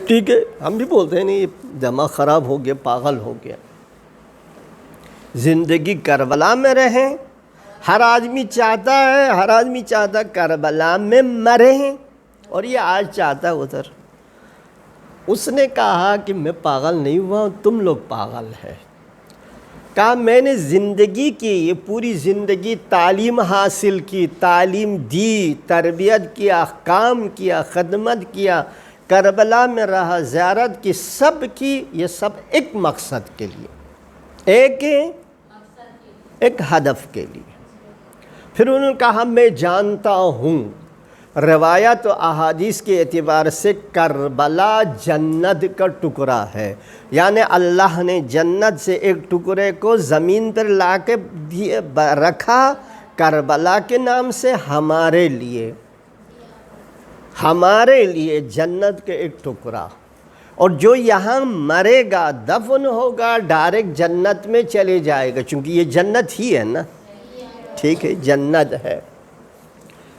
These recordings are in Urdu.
ٹھیک ہے، ہم بھی بولتے ہیں نہیں یہ دماغ خراب ہو گیا، پاگل ہو گیا۔ زندگی کربلا میں رہیں، ہر آدمی چاہتا ہے کربلا میں مریں، اور یہ آج چاہتا ہے ادھر۔ اس نے کہا کہ میں پاگل نہیں ہوا ہوں، تم لوگ پاگل ہے۔ کہا میں نے زندگی کی، یہ پوری زندگی تعلیم حاصل کی، تعلیم دی، تربیت کیا، کام کیا، خدمت کیا، کربلا میں رہا، زیارت کی، سب کی، یہ سب ایک مقصد کے لیے، ایک ہدف کے لیے۔ پھر انہوں نے کہا میں جانتا ہوں، روایت و احادیث کے اعتبار سے کربلا جنت کا ٹکڑا ہے، یعنی اللہ نے جنت سے ایک ٹکڑے کو زمین پر لا کے رکھا کربلا کے نام سے ہمارے لیے جنت کے ایک ٹکڑا، اور جو یہاں مرے گا، دفن ہوگا، ڈائریکٹ جنت میں چلے جائے گا، چونکہ یہ جنت ہی ہے نا، ٹھیک ہے، جنت ہے۔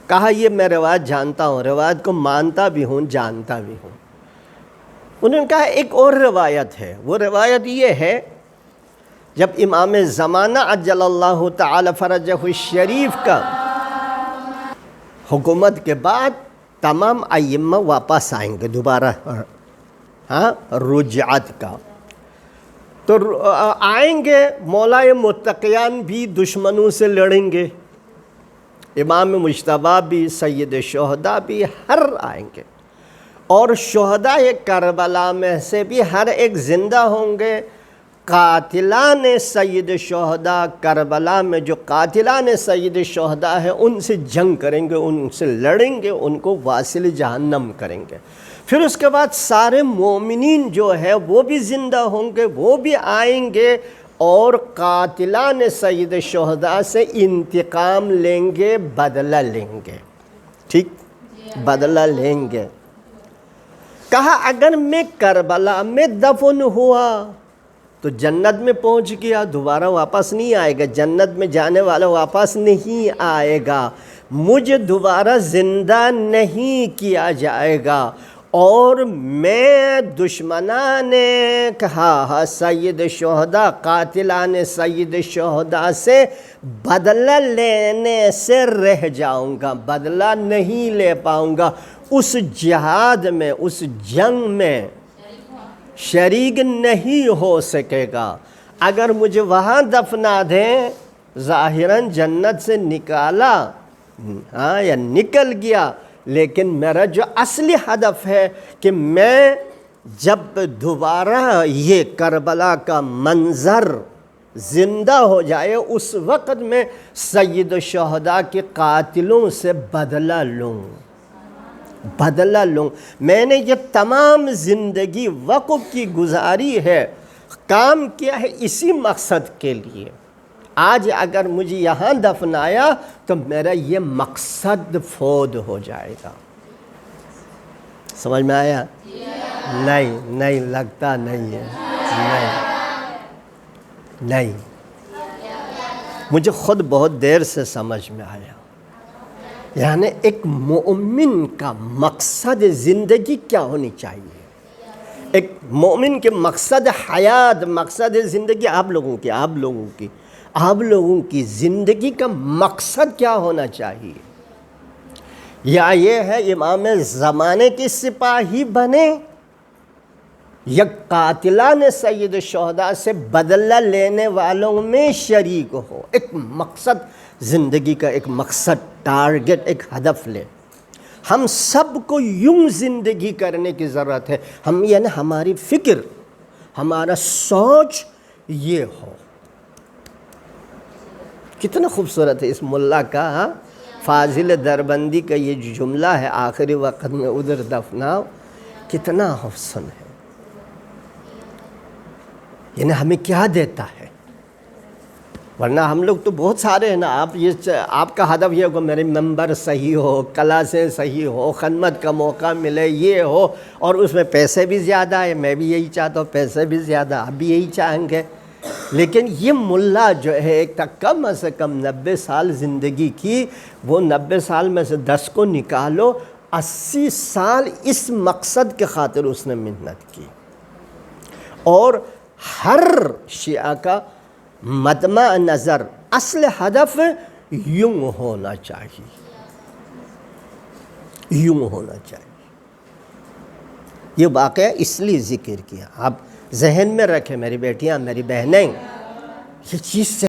کہا یہ میں روایت جانتا ہوں، روایت کو مانتا بھی ہوں، جانتا بھی ہوں۔ انہوں نے کہا ایک اور روایت ہے، وہ روایت یہ ہے جب امام زمانہ عجل اللہ تعالی فرجہ الشریف کا حکومت کے بعد تمام ائمہ واپس آئیں گے دوبارہ، رجعت کا، تو آئیں گے، مولا متقیان بھی دشمنوں سے لڑیں گے، امام مجتبیٰ بھی، سید شہداء بھی، ہر آئیں گے، اور شہداء کربلا میں سے بھی ہر ایک زندہ ہوں گے۔ قاتلان سید شہداء کربلا میں جو قاتلان سید شہداء ہیں ان سے جنگ کریں گے، ان سے لڑیں گے، ان کو واصل جہنم کریں گے۔ پھر اس کے بعد سارے مومنین جو ہے وہ بھی زندہ ہوں گے، وہ بھی آئیں گے، اور قاتلان سید شہداء سے انتقام لیں گے، بدلہ لیں گے، ٹھیک، بدلہ لیں گے۔ کہا اگر میں کربلا میں دفن ہوا تو جنت میں پہنچ گیا، دوبارہ واپس نہیں آئے گا، جنت میں جانے والا واپس نہیں آئے گا، مجھے دوبارہ زندہ نہیں کیا جائے گا، اور میں دشمنان کہا سید شہداء، قاتلان سید شہداء سے بدلہ لینے سے رہ جاؤں گا، بدلہ نہیں لے پاؤں گا، اس جہاد میں، اس جنگ میں شریک نہیں ہو سکے گا۔ اگر مجھے وہاں دفنا دیں، ظاہراً جنت سے نکالا، یا نکل گیا، لیکن میرا جو اصلی ہدف ہے کہ میں جب دوبارہ یہ کربلا کا منظر زندہ ہو جائے، اس وقت میں سید الشہداء کے قاتلوں سے بدلہ لوں۔ میں نے یہ تمام زندگی وقف کی گزاری ہے، کام کیا ہے اسی مقصد کے لیے۔ آج اگر مجھے یہاں دفنایا تو میرا یہ مقصد فوت ہو جائے گا۔ سمجھ میں آیا؟ نہیں لگتا نہیں ہے، نہیں، مجھے خود بہت دیر سے سمجھ میں آیا۔ یعنی ایک مومن کا مقصد زندگی کیا ہونی چاہیے؟ ایک مومن کے مقصد حیات، مقصد زندگی، آپ لوگوں کی زندگی کا مقصد کیا ہونا چاہیے؟ یا یہ ہے امام زمانے کے سپاہی بنے، یا قاتلان سید شہداء سے بدلہ لینے والوں میں شریک ہو؟ ایک مقصد زندگی کا، ایک مقصد، ٹارگٹ، ایک ہدف لے۔ ہم سب کو یوں زندگی کرنے کی ضرورت ہے، یعنی ہماری فکر، ہمارا سوچ یہ ہو۔ کتنا خوبصورت ہے اس ملا کا، فاضل دربندی کا یہ جو جملہ ہے، آخری وقت میں ادھر دفناؤ، کتنا حسن ہے، یعنی ہمیں کیا دیتا ہے۔ ورنہ ہم لوگ تو بہت سارے ہیں نا، آپ کا ہدف یہ ہوگا میرے ممبر صحیح ہو، کلاسیں صحیح ہو، خدمت کا موقع ملے، یہ ہو، اور اس میں پیسے بھی زیادہ ہے، میں بھی یہی چاہتا ہوں، پیسے بھی زیادہ، آپ بھی یہی چاہیں گے۔ لیکن یہ ملا جو ہے ایک تک کم از کم 90 سال زندگی کی، وہ 90 سال میں سے 10 کو نکالو، 80 سال اس مقصد کے خاطر اس نے محنت کی، اور ہر شیعہ کا مدمع نظر اصل ہدف یوں ہونا چاہیے، یوں ہونا چاہیے۔ یہ واقعہ اس لیے ذکر کیا، آپ ذہن میں رکھیں میری بیٹیاں، میری بہنیں، یہ چیز سے